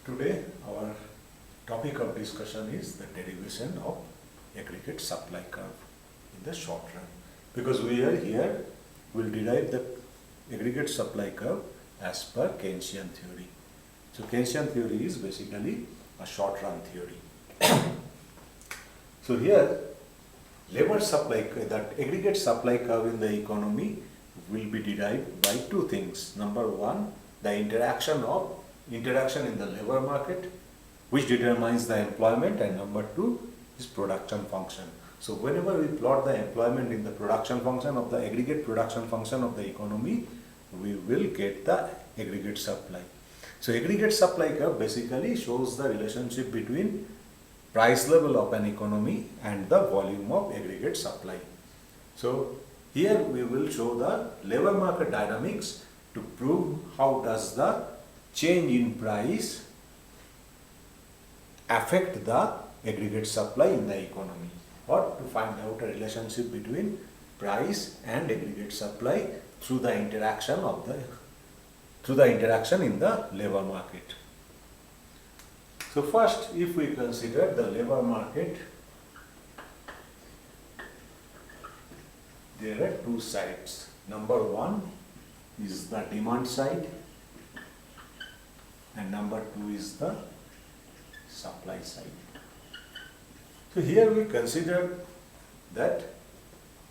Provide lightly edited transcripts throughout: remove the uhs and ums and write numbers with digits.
Today our topic of discussion is the derivation of aggregate supply curve in the short run, because we are here will derive the aggregate supply curve as per Keynesian theory. So Keynesian theory is basically a short run theory. So here labor supply, that aggregate supply curve in the economy will be derived by two things. Number one, the interaction in the labor market, which determines the employment, and number two is production function. So whenever we plot the employment in the production function of the aggregate production function of the economy, we will get the aggregate supply. So aggregate supply curve basically shows the relationship between price level of an economy and the volume of aggregate supply. So here we will show the labor market dynamics to prove how does the change in price affect the aggregate supply in the economy, or to find out a relationship between price and aggregate supply through the interaction in the labor market. So first, if we consider the labor market, there are two sides. Number one is the demand side, and number two is the supply side. So here we consider that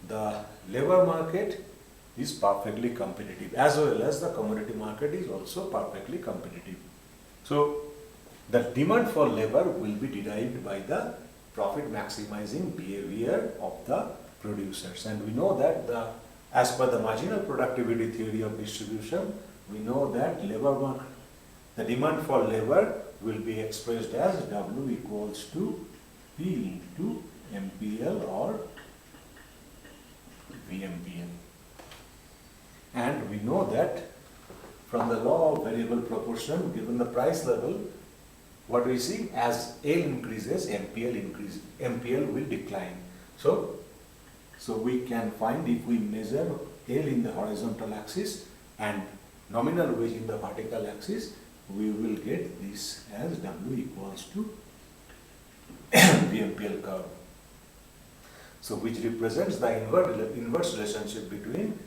the labor market is perfectly competitive, as well as the commodity market is also perfectly competitive. So the demand for labor will be derived by the profit maximizing behavior of the producers, and we know that as per the marginal productivity theory of distribution, we know that the demand for labor will be expressed as W equals to P into MPL or VMPL. And we know that from the law of variable proportion, given the price level, what we see as L increases, MPL will decline. So we can find, if we measure L in the horizontal axis and nominal wage in the vertical axis, we will get this as W equals to VMPL curve. So which represents the inverse relationship between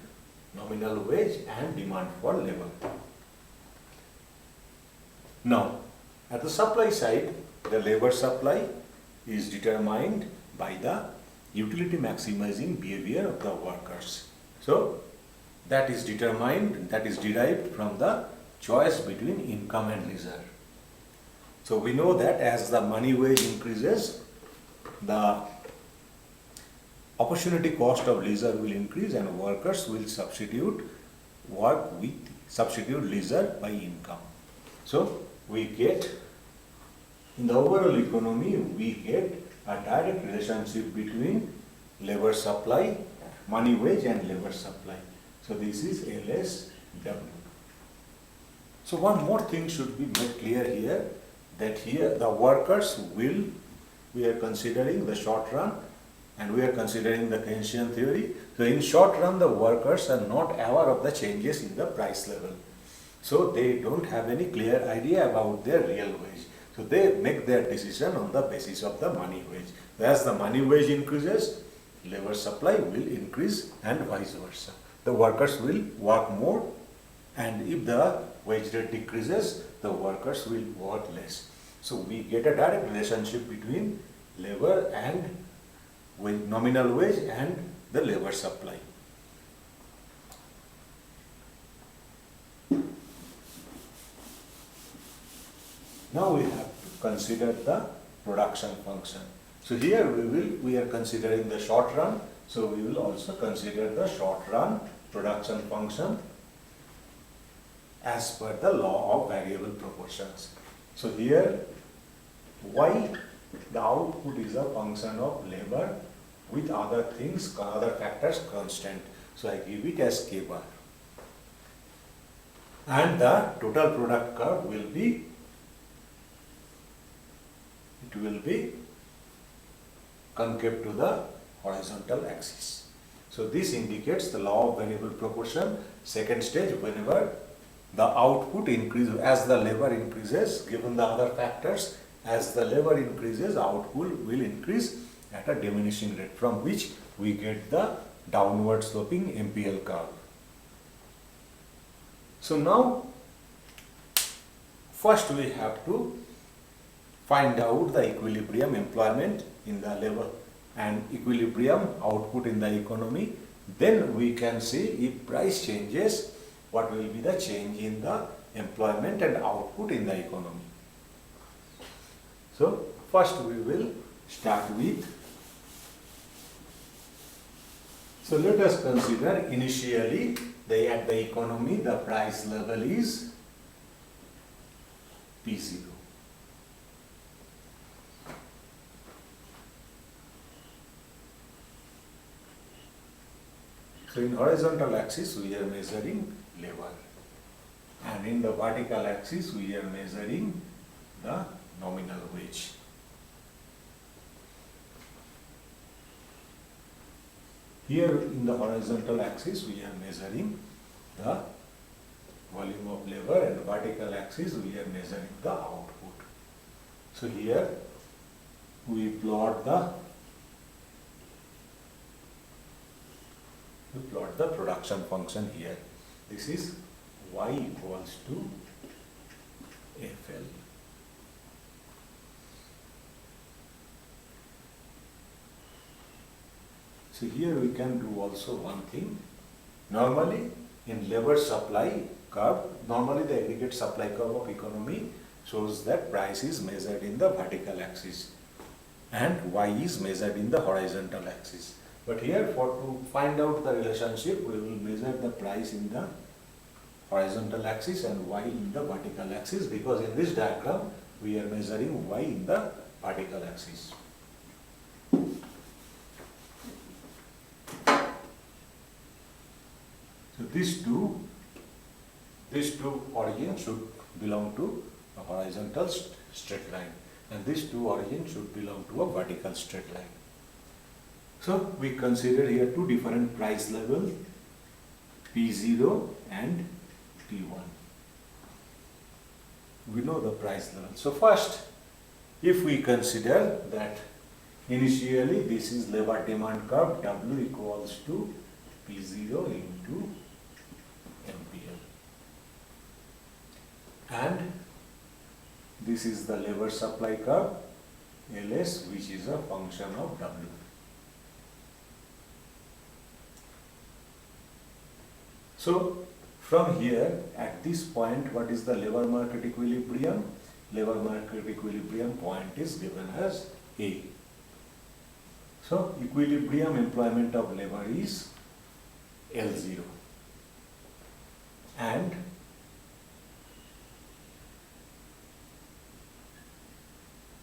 nominal wage and demand for labor. Now, at the supply side, the labor supply is determined by the utility maximizing behavior of the workers. So that is derived from the choice between income and leisure. So we know that as the money wage increases, the opportunity cost of leisure will increase, and workers will substitute leisure by income. So we get, in the overall economy, we get a direct relationship between labor supply, money wage and labor supply. So this is LSW. So one more thing should be made clear here, that here the workers we are considering the short run and we are considering the Keynesian theory. So in short run, the workers are not aware of the changes in the price level. So they don't have any clear idea about their real wage. So they make their decision on the basis of the money wage. As the money wage increases, labor supply will increase and vice versa. The workers will work more, and if the wage rate decreases, the workers will work less. So we get a direct relationship between labor and nominal wage and the labor supply. Now we have to consider the production function. So here we are considering the short run, so we will also consider the short run production function as per the law of variable proportions. So here Y, the output is a function of labor with other factors constant. So I give it as K bar. And the total product curve will be concave to the horizontal axis. So this indicates the law of variable proportion. Second stage, whenever the output increases as the labor increases, given the other factors. As the labor increases, output will increase at a diminishing rate, from which we get the downward sloping MPL curve. So now, first we have to find out the equilibrium employment in the labor and equilibrium output in the economy. Then we can see if price changes, what will be the change in the employment and output in the economy. So first we will start with, so let us consider initially at the economy the price level is P0. So in horizontal axis we are measuring labor, and in the vertical axis we are measuring the nominal wage. Here in the horizontal axis we are measuring the volume of labor, and vertical axis we are measuring the output. So here we plot the production function here. This is y equals to FL. So here we can do also one thing. Normally in labor supply curve, normally the aggregate supply curve of economy shows that price is measured in the vertical axis and y is measured in the horizontal axis. But here, to find out the relationship, we will measure the price in the horizontal axis and y in the vertical axis, because in this diagram we are measuring y in the vertical axis. So these two origins should belong to a horizontal straight line, and these two origins should belong to a vertical straight line. So we consider here two different price levels, P0 and P1. We know the price level. So first, if we consider that initially this is labor demand curve, W equals to P0 into MPL, and this is the labor supply curve, LS, which is a function of W. So from here, at this point, what is the labor market equilibrium? Labor market equilibrium point is given as A. So equilibrium employment of labor is L0. And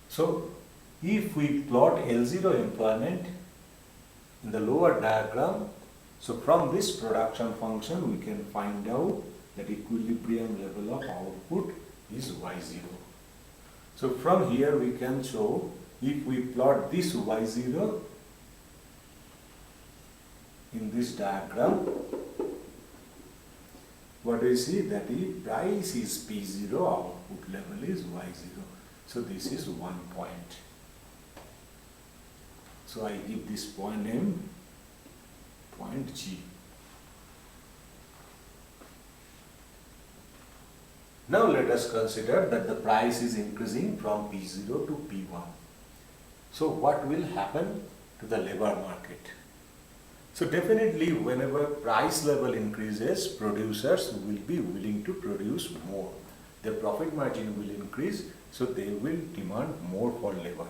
so if we plot L0 employment in the lower diagram, so from this production function we can find out that equilibrium level of output is Y0. So from here we can show, if we plot this Y0 in this diagram, what we see that if price is P0, output level is Y0. So this is 1 point. So I give this point name point G. Now let us consider that the price is increasing from P0 to P1. So what will happen to the labor market? So definitely whenever price level increases, producers will be willing to produce more. Their profit margin will increase, so they will demand more for labor.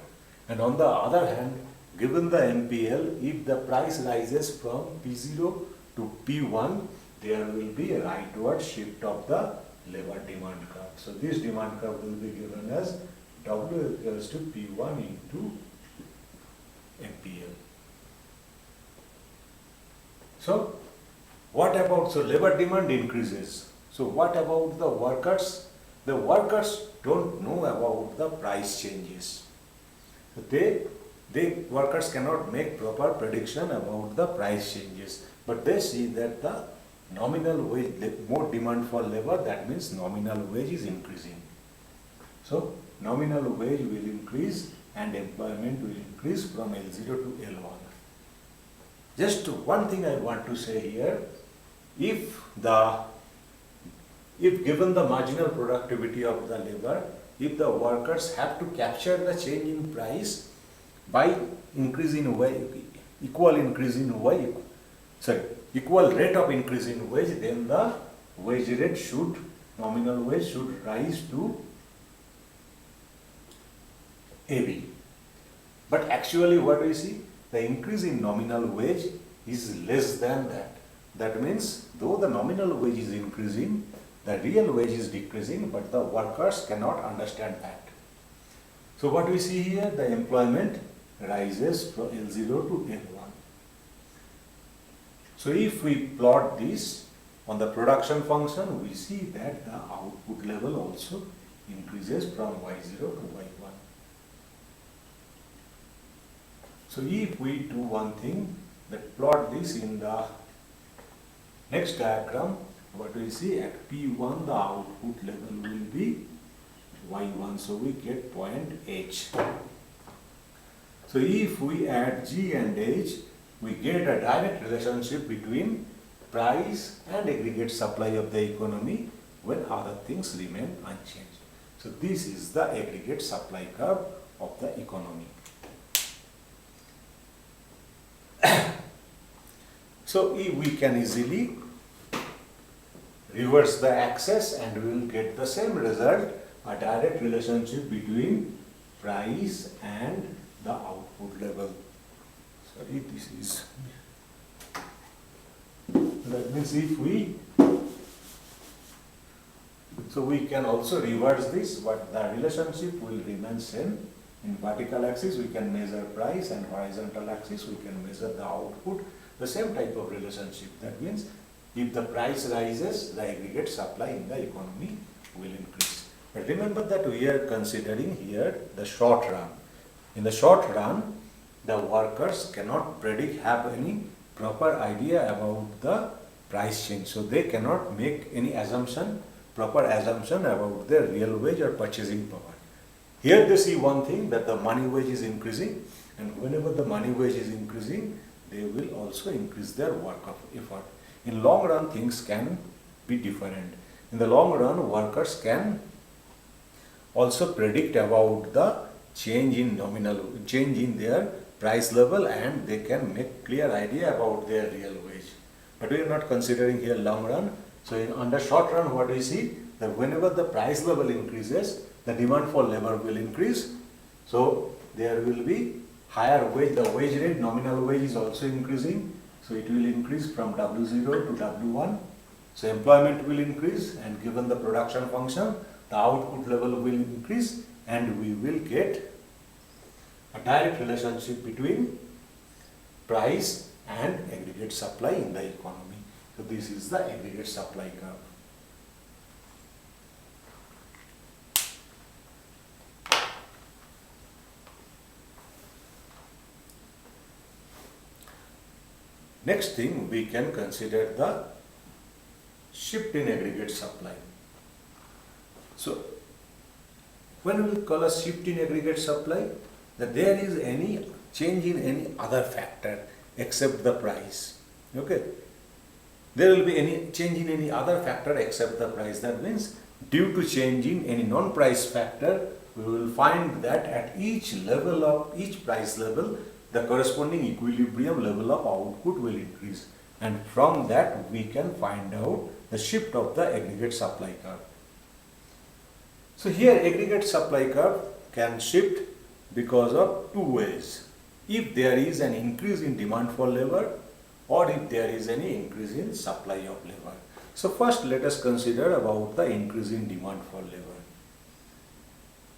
And on the other hand, given the MPL, if the price rises from P0 to P1, there will be a rightward shift of the labor demand curve. So this demand curve will be given as W equals to P1 into MPL. So what about, so labor demand increases. So what about the workers? The workers don't know about the price changes. So workers cannot make proper prediction about the price changes, but they see that the nominal wage, more demand for labor, that means nominal wage is increasing. So nominal wage will increase and employment will increase from L0 to L1. Just one thing I want to say here, if given the marginal productivity of the labor, if the workers have to capture the change in price by increase in wage, equal rate of increase in wage, then the wage rate should, nominal wage should rise to AB. But actually what we see, the increase in nominal wage is less than that. That means though the nominal wage is increasing, the real wage is decreasing, but the workers cannot understand that. So what we see here, the employment rises from L0 to L1. So if we plot this on the production function, we see that the output level also increases from Y0 to Y1. So if we do one thing, that plot this in the next diagram, what we see at P1 the output level will be Y1, so we get point H. So if we add G and H, we get a direct relationship between price and aggregate supply of the economy when other things remain unchanged. So this is the aggregate supply curve of the economy. So we can easily reverse the axis and we will get the same result, a direct relationship between price and the output level. Sorry, this is, that means if we, so we can also reverse this, but the relationship will remain same. In vertical axis we can measure price, and horizontal axis we can measure the output, the same type of relationship. That means if the price rises, the aggregate supply in the economy will increase. But remember that we are considering here the short run. In the short run, the workers cannot predict, have any proper idea about the price change. So they cannot make any assumption, proper assumption about their real wage or purchasing power. Here they see one thing, that the money wage is increasing, and whenever the money wage is increasing, they will also increase their work of effort. In long run, things can be different. In the long run, workers can also predict about the change in their price level, and they can make clear idea about their real wage. But we are not considering here long run. So under short run, what we see, that whenever the price level increases, the demand for labor will increase. So there will be higher wage, the wage rate, nominal wage is also increasing. So it will increase from W0 to W1. So employment will increase, and given the production function, the output level will increase, and we will get a direct relationship between price and aggregate supply in the economy. So this is the aggregate supply curve. Next thing, we can consider the shift in aggregate supply. So when we call a shift in aggregate supply, that there is any change in any other factor except the price. Okay, there will be any change in any other factor except the price. That means due to change in any non-price factor, we will find that at each level of each price level, the corresponding equilibrium level of output will increase, and from that we can find out the shift of the aggregate supply curve. So here aggregate supply curve can shift because of two ways: if there is an increase in demand for labor, or if there is any increase in supply of labor. So first let us consider about the increase in demand for labor.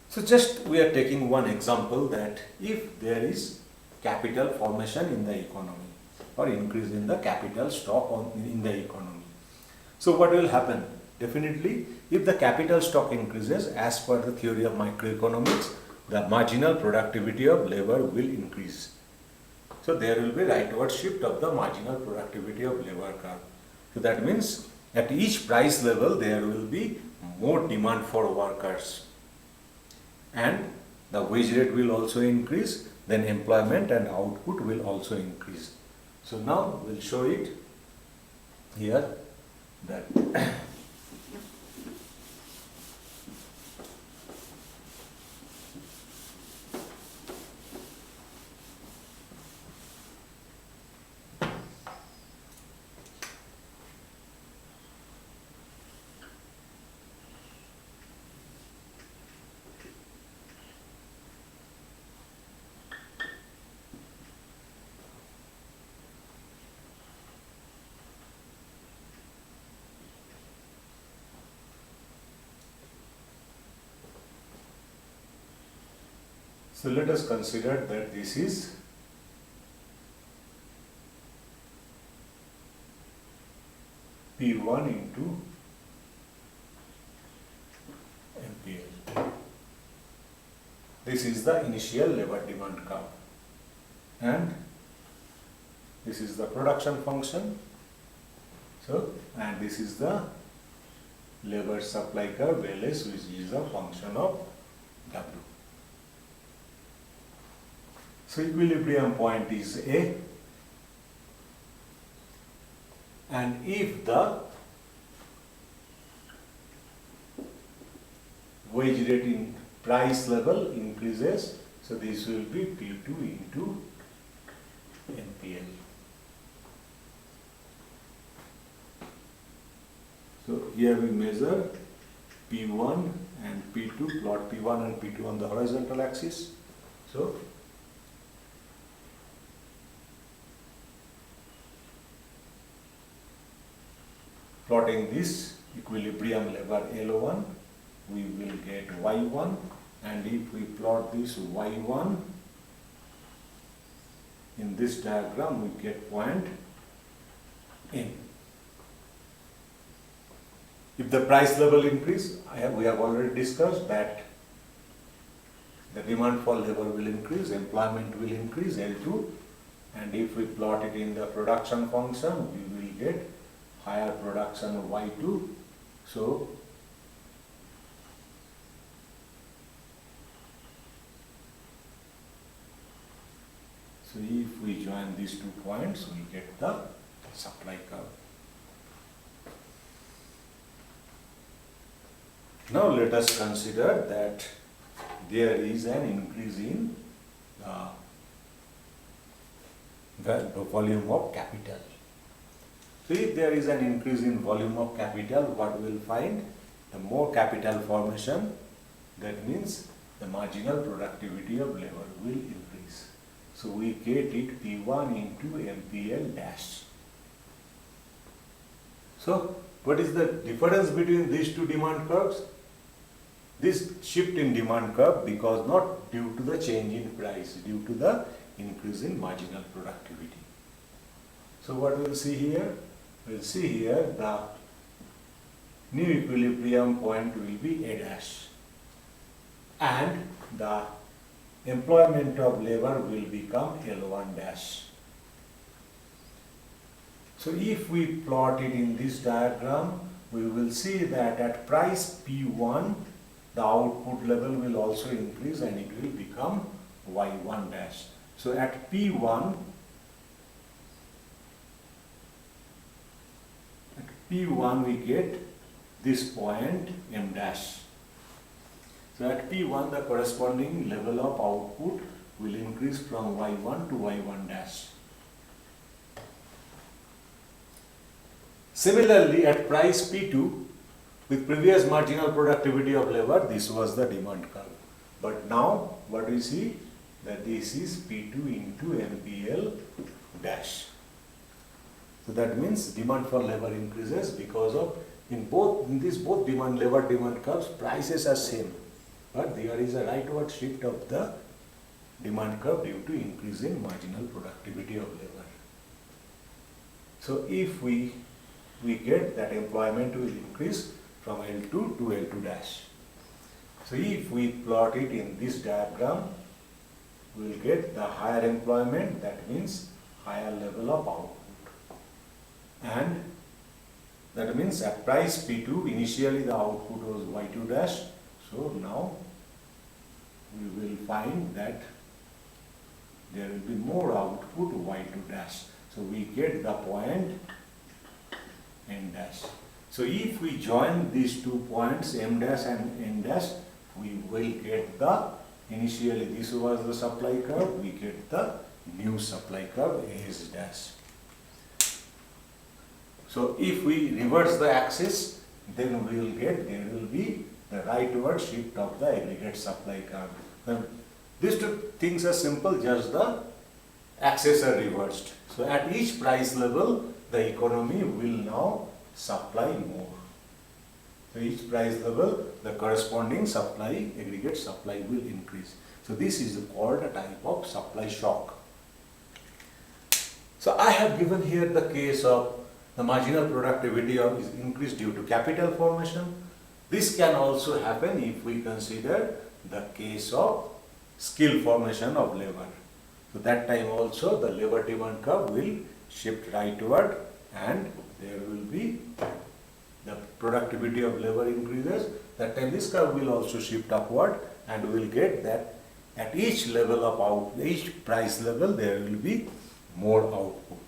So just we are taking one example, that if there is capital formation in the economy, or increase in the capital stock in the economy. So what will happen? Definitely, if the capital stock increases, as per the theory of macroeconomics, the marginal productivity of labor will increase. So there will be rightward shift of the marginal productivity of labor curve. So that means at each price level there will be more demand for workers, and the wage rate will also increase, then employment and output will also increase. So now we'll show it here that so let us consider that this is P1 into MPL. This is the initial labor demand curve, and this is the production function. So, and this is the labor supply curve LS, which is a function of W. So equilibrium point is A, and if the wage rate in price level increases, so this will be P2 into NPL. So here we measure P1 and P2, plot P1 and P2 on the horizontal axis. So plotting this equilibrium lever L1, we will get Y1, and if we plot this Y1 in this diagram, we get point N. If the price level increase, we have already discussed that the demand for labor will increase, employment will increase, L2, and if we plot it in the production function, we will get higher production of Y2. So if we join these 2 points, we get the supply curve. Now let us consider that there is an increase in the volume of capital. So if there is an increase in volume of capital, what we will find? The more capital formation, that means the marginal productivity of labor will increase. So we get it P1 into MPL dash. So what is the difference between these 2 demand curves? This shift in demand curve, because not due to the change in price, due to the increase in marginal productivity. So what we will see here? We will see here the new equilibrium point will be A dash, and the employment of labor will become L1 dash. So if we plot it in this diagram, we will see that at price P1, the output level will also increase and it will become Y1 dash. So at P1 we get this point M dash. So at P1 the corresponding level of output will increase from Y1 to Y1 dash. Similarly at price P2, with previous marginal productivity of labor, this was the demand curve. But now what we see, that this is P2 into MPL dash. So that means demand for labor increases because of in these both labor demand curves, prices are same, but there is a rightward shift of the demand curve due to increase in marginal productivity of labor. So if we get that employment will increase from L2 to L2 dash. So if we plot it in this diagram, we will get the higher employment, that means higher level of output. And That means at price P2, initially the output was Y2 dash. So now we will find that there will be more output Y2 dash. So we get the point N dash. So if we join these 2 points M dash and N dash, we will get the, initially this was the supply curve, we get the new supply curve S dash. So if we reverse the axis, then we will get, there will be the rightward shift of the aggregate supply curve. Then these two things are simple, just the axes are reversed. So at each price level, the economy will now supply more. So each price level, the corresponding supply, aggregate supply will increase. So this is called a type of supply shock. So I have given here the case of the marginal productivity is increased due to capital formation. This can also happen if we consider the case of skill formation of labor. So that time also the labor demand curve will shift rightward and there will be the productivity of labor increases. That time this curve will also shift upward and we will get that at each level of each price level there will be more output.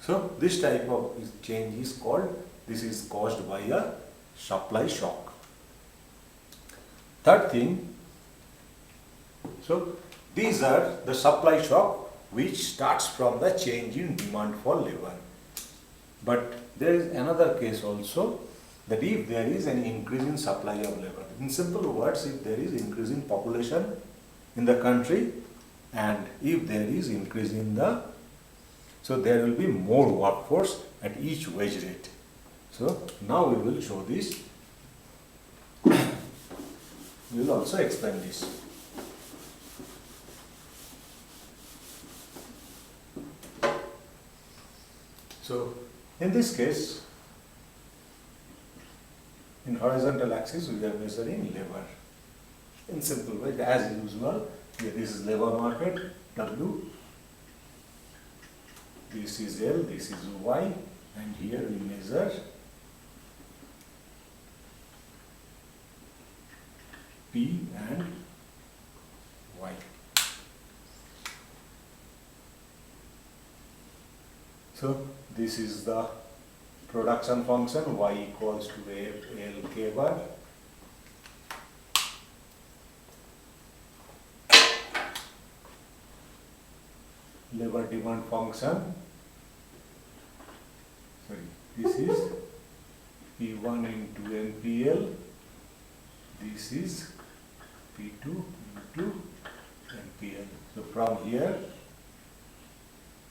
So this type of change is called, this is caused by a supply shock. Third thing, so these are the supply shock which starts from the change in demand for labor. But there is another case also, that if there is an increase in supply of labor, in simple words, if there is increase in population in the country and if there is increase in the, so there will be more workforce at each wage rate. So now we will show this. We will also explain this. So in this case, in horizontal axis we are measuring labor. In simple way, as usual, here this is labor market, W, this is L, this is Y, and here we measure P and Y. So this is the production function, Y equals to L K bar. Labor demand function, sorry, this is P1 into NPL, this is P2 into NPL. So from here,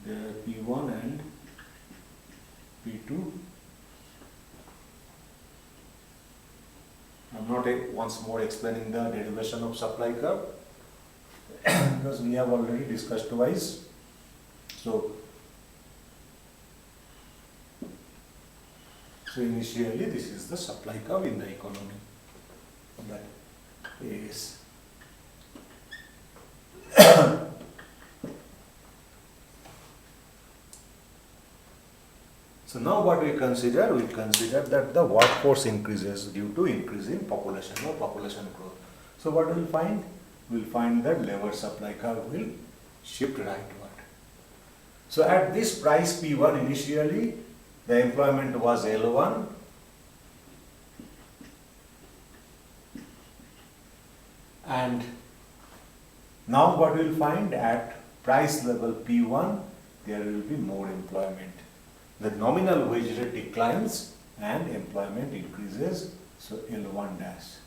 there are P1 and P2. I'm not once more explaining the derivation of supply curve because we have already discussed twice. So initially this is the supply curve in the economy. That is so now what we consider? We consider that the workforce increases due to increase in population or population growth. So what we will find? We will find that labor supply curve will shift rightward. So at this price P1 initially, the employment was L1. And now what we will find at price level P1, there will be more employment. The nominal wage rate declines and employment increases, so L1 dash.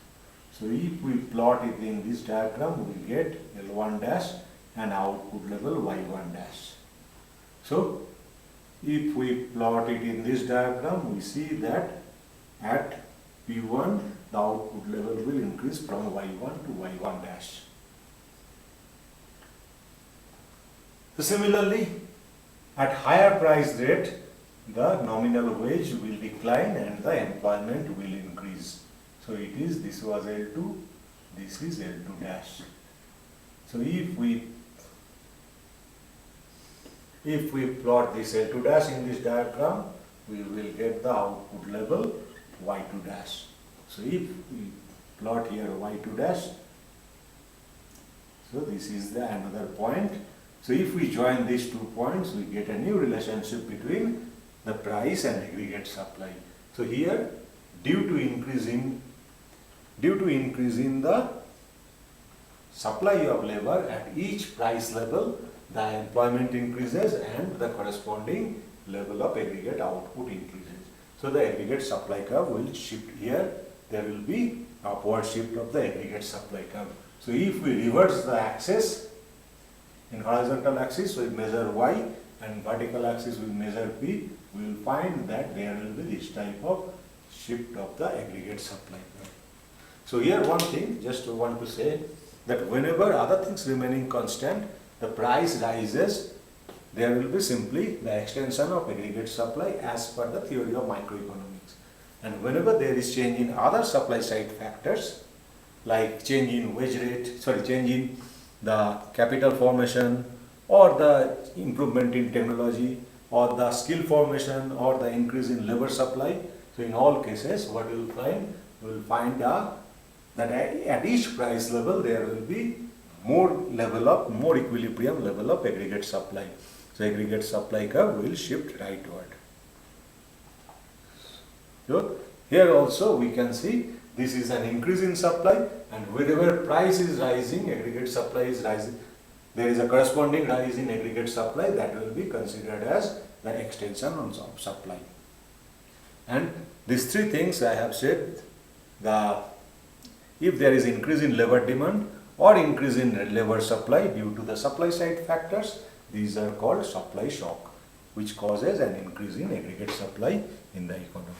So if we plot it in this diagram, we get L1 dash and output level Y1 dash. So if we plot it in this diagram, we see that at P1, the output level will increase from Y1 to Y1 dash. So similarly, at higher price rate, the nominal wage will decline and the employment will increase. So it is, this was L2, this is L2 dash. So if we plot this L2 dash in this diagram, we will get the output level y2 dash. So if we plot here y2 dash, so this is the another point. So if we join these 2 points, we get a new relationship between the price and aggregate supply. So here, due to increase in the supply of labor at each price level, the employment increases and the corresponding level of aggregate output increases. So the aggregate supply curve will shift here. There will be upward shift of the aggregate supply curve. So if we reverse the axis, in horizontal axis we measure y and vertical axis we measure p, we will find that there will be this type of shift of the aggregate supply curve. So here one thing, just want to say that whenever other things remaining constant, the price rises, there will be simply the extension of aggregate supply as per the theory of microeconomics. And whenever there is change in other supply side factors, like change in wage rate, change in the capital formation, or the improvement in technology, or the skill formation, or the increase in labor supply. So in all cases, what you will find? You will find that at each price level there will be more equilibrium level of aggregate supply. So aggregate supply curve will shift rightward. So here also we can see this is an increase in supply, and wherever price is rising, aggregate supply is rising. There is a corresponding rise in aggregate supply that will be considered as the extension of supply. And these 3 things I have said, if there is increase in labor demand or increase in labor supply due to the supply side factors, these are called supply shock, which causes an increase in aggregate supply in the economy.